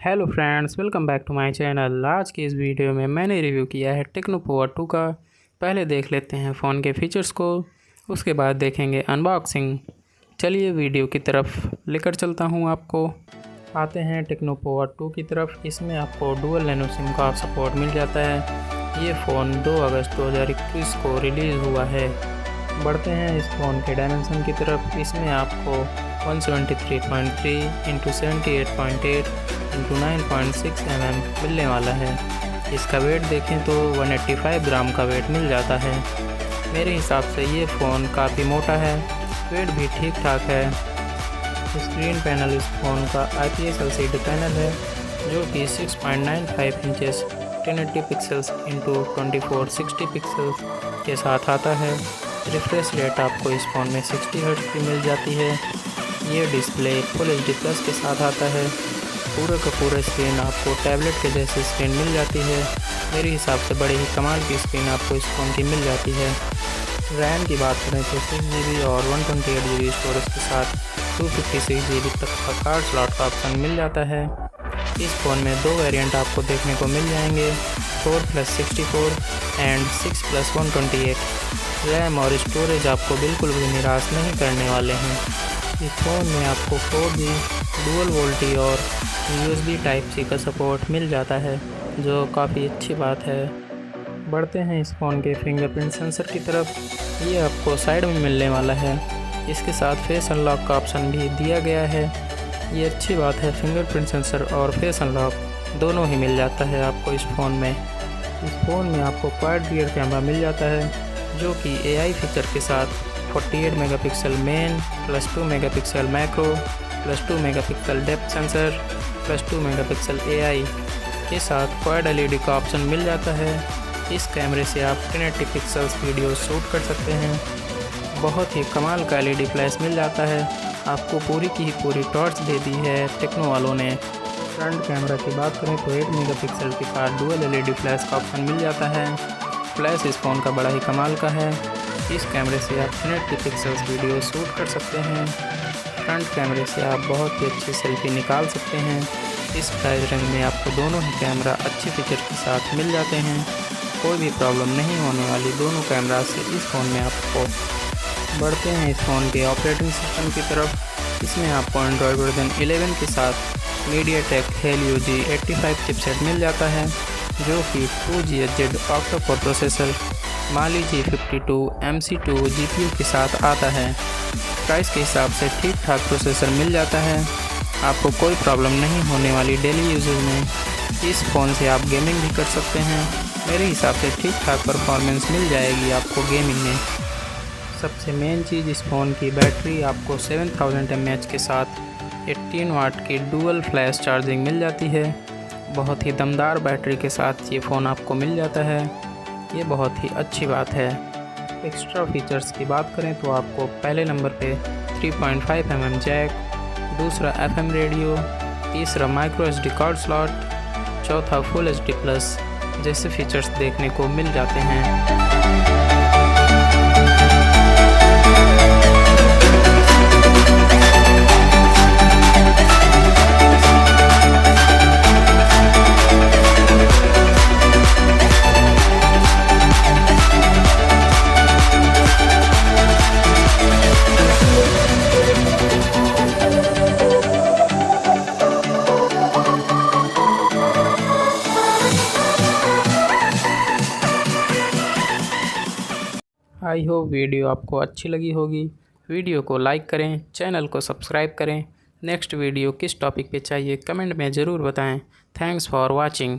Hello friends, welcome back to my channel. आज की इस वीडियो में मैंने रिव्यू किया है टेक्नो पोवा 2 का। पहले देख लेते हैं फ़ोन के फीचर्स को, उसके बाद देखेंगे अनबॉक्सिंग। चलिए वीडियो की तरफ लेकर चलता हूं आपको। आते हैं टेक्नो पोवा 2 की तरफ। इसमें आपको डुअल नैनो सिम का सपोर्ट मिल जाता है। ये फ़ोन 2 अगस्त 2021 को रिलीज़ हुआ है। बढ़ते हैं इस फ़ोन के डायमेंशन की तरफ। इसमें आपको 173.3 इंटू 78.8 इंटू 9.6 mm मिलने वाला है। इसका वेट देखें तो 185 ग्राम का वेट मिल जाता है। मेरे हिसाब से ये फ़ोन काफ़ी मोटा है, वेट भी ठीक ठाक है। स्क्रीन पैनल इस फ़ोन का IPS LCD पैनल है जो कि 6.95 इंचेस 1080 पिक्सल्स इंटू 2460 पिक्सल्स के साथ आता है। रिफ्रेश रेट आपको इस फ़ोन में 60 हर्ट्ज की मिल जाती है। ये डिस्प्ले फुल HD+ के साथ आता है। पूरे का पूरा स्क्रीन आपको टैबलेट के जैसी स्क्रीन मिल जाती है। मेरे हिसाब से बड़े ही कमाल की स्क्रीन आपको इस फ़ोन की मिल जाती है। रैम की बात करें तो 6GB और 128GB स्टोरेज के साथ 256GB तक का कार्ड स्लॉट का ऑप्शन मिल जाता है। इस फ़ोन में दो वेरिएंट आपको देखने को मिल जाएंगे, 4+64 एंड 6+128। रैम और स्टोरेज आपको बिल्कुल भी निराश नहीं करने वाले हैं। इस फ़ोन में आपको 4G डुअल वोल्टी और USB Type-C का सपोर्ट मिल जाता है, जो काफ़ी अच्छी बात है। बढ़ते हैं इस फ़ोन के फिंगरप्रिंट सेंसर की तरफ। ये आपको साइड में मिलने वाला है। इसके साथ फेस अनलॉक का ऑप्शन भी दिया गया है। ये अच्छी बात है, फिंगरप्रिंट सेंसर और फेस अनलॉक दोनों ही मिल जाता है आपको इस फ़ोन में। इस फ़ोन में आपको क्वाड रियर कैमरा मिल जाता है, जो कि AI फीचर के साथ 48 megapixel main, +2 megapixel macro, +2 megapixel depth sensor, +2 megapixel AI के साथ क्वाड LED का ऑप्शन मिल जाता है। इस कैमरे से आप 1080 पिक्सल्स वीडियो शूट कर सकते हैं। बहुत ही कमाल का LED फ्लैश मिल जाता है। आपको पूरी की पूरी टॉर्च दे दी है टेक्नो वालों ने। फ्रंट कैमरा की बात करें तो 8 मेगापिक्सल के साथ डुअल LED फ्लैश का ऑप्शन मिल जाता है। फ्लैश इस फ़ोन का बड़ा ही कमाल का है। इस कैमरे से आप 1080 पिक्सल्स वीडियो शूट कर सकते हैं। फ्रंट कैमरे से आप बहुत ही अच्छी सेल्फी निकाल सकते हैं। इस प्राइस रेंज में आपको दोनों ही कैमरा अच्छे फीचर के साथ मिल जाते हैं। कोई भी प्रॉब्लम नहीं होने वाली दोनों कैमरा से इस फ़ोन में आपको। बढ़ते हैं इस फ़ोन के ऑपरेटिंग सिस्टम की तरफ। इसमें आपको एंड्रॉयड वर्जन 11 के साथ मीडियाटेक Helio G85 चिपसेट मिल जाता है, जो कि 2GHz octa-core processor Mali G52 MC2 GPU के साथ आता है। प्राइस के हिसाब से ठीक ठाक प्रोसेसर मिल जाता है। आपको कोई प्रॉब्लम नहीं होने वाली डेली यूजेज में। इस फ़ोन से आप गेमिंग भी कर सकते हैं। मेरे हिसाब से ठीक ठाक परफॉर्मेंस मिल जाएगी आपको गेमिंग में। सबसे मेन चीज़ इस फ़ोन की बैटरी आपको 7000 mAh के साथ 18 वाट की डुअल फ्लैश चार्जिंग मिल जाती है। बहुत ही दमदार बैटरी के साथ ये फ़ोन आपको मिल जाता है। ये बहुत ही अच्छी बात है। एक्स्ट्रा फीचर्स की बात करें तो आपको पहले नंबर पे 3.5 mm जैक, दूसरा FM रेडियो, तीसरा माइक्रो SD कार्ड स्लॉट, चौथा फुल HD+ जैसे फीचर्स देखने को मिल जाते हैं। आई होप वीडियो आपको अच्छी लगी होगी। वीडियो को लाइक करें, चैनल को सब्सक्राइब करें। नेक्स्ट वीडियो किस टॉपिक पे चाहिए कमेंट में ज़रूर बताएं। Thanks for watching.